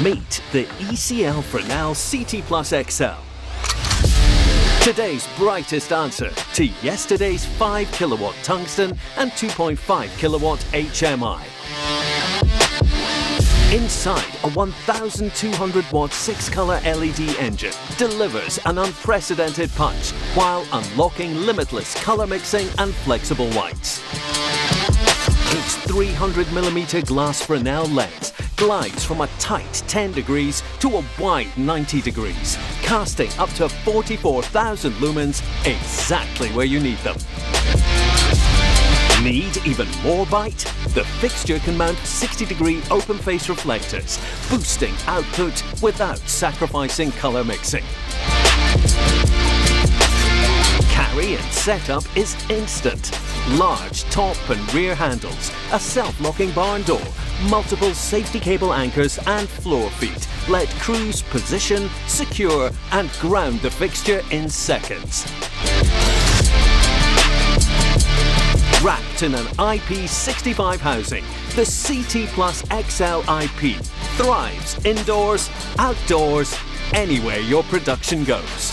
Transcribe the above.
Meet the EclFresnel ct+XL. Today's brightest answer to yesterday's 5 kilowatt tungsten and 2.5 kilowatt HMI. Inside, a 1,200 watt 6-color LED engine delivers an unprecedented punch while unlocking limitless color mixing and flexible whites. Its 300mm glass Fresnel lens glides from a tight 10 degrees to a wide 90 degrees, casting up to 44,000 lumens exactly where you need them. Need even more bite? The fixture can mount 60-degree open-face reflectors, boosting output without sacrificing color mixing. Carry and setup is instant. Large top and rear handles, a self-locking barn door, multiple safety cable anchors and floor feet let crews position, secure and ground the fixture in seconds. Wrapped in an IP65 housing, the ct+XL IP thrives indoors, outdoors, anywhere your production goes.